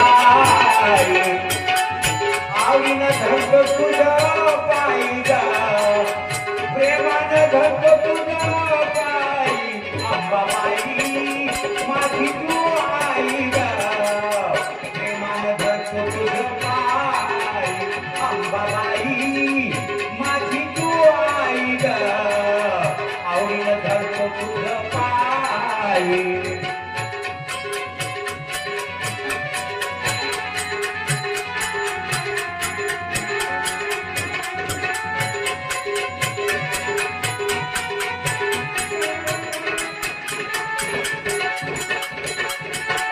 पाय आवडीनं धरतो तुझं पायी ग प्रेमानं धरतो तुझं पायी अंबाबाई माझी तू आई ग प्रेमानं धरतो तुझं पायी अंबाबाई माझी तू आई ग आवडीनं धरतो तुझं पायी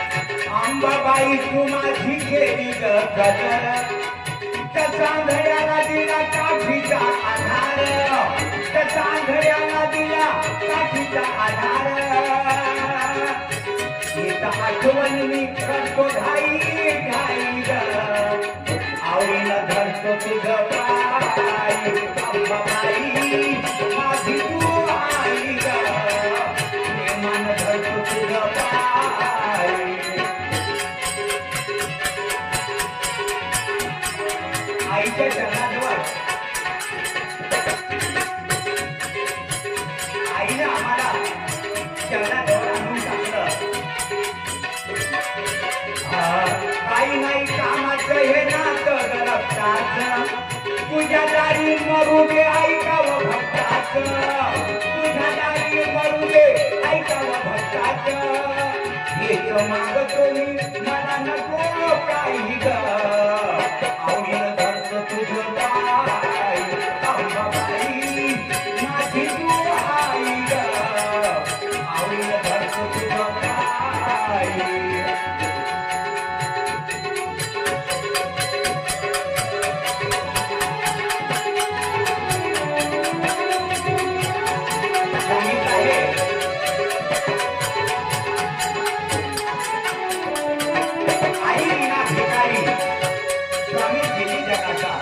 अंबाबाई तू माझी केली ग कदर त्या चांदण्याला दिला काठीचा आधार त्या चांदण्याला दिला काठीचा आधार येता आठवण मी करतो घाई घाई ग आवडीनं धरतो तुझं पाय अंबाबाई माझी तू आई ग प्रेमानं धरतो तुझं पाय आईच्या चरणाजवळ आईने आम्हाला चरणाजवळ आणून टाकलं काही नाही कामाचं हे नातं रक्ताचं तुझ्या दारी मरू दे ऐकावं भक्ताचं तुझ्या दारी मरू दे ऐकावं भक्ताचं हेच मागतो मी मला नको काही ग आवडीनं धरतो तुझं पाय अंबाबाई माझी तू आई ग आवडीनं धरतो तुझं पाय आई विना भिकारी स्वामी दिली जगाचा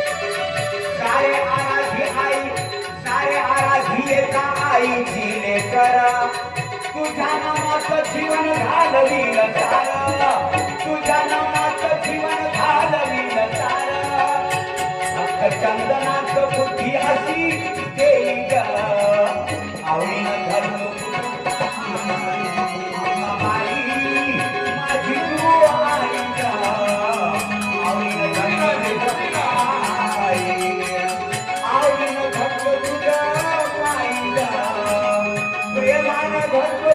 सारे आराधी आई सारे आराधी एका आईची लेकर तुझ्या नामाचं जीवन घालवील सार तुझ्या नामाचं जीवन घालवील सार भक्त चंदनाचं बुद्धी अशी देई ग आवडीनं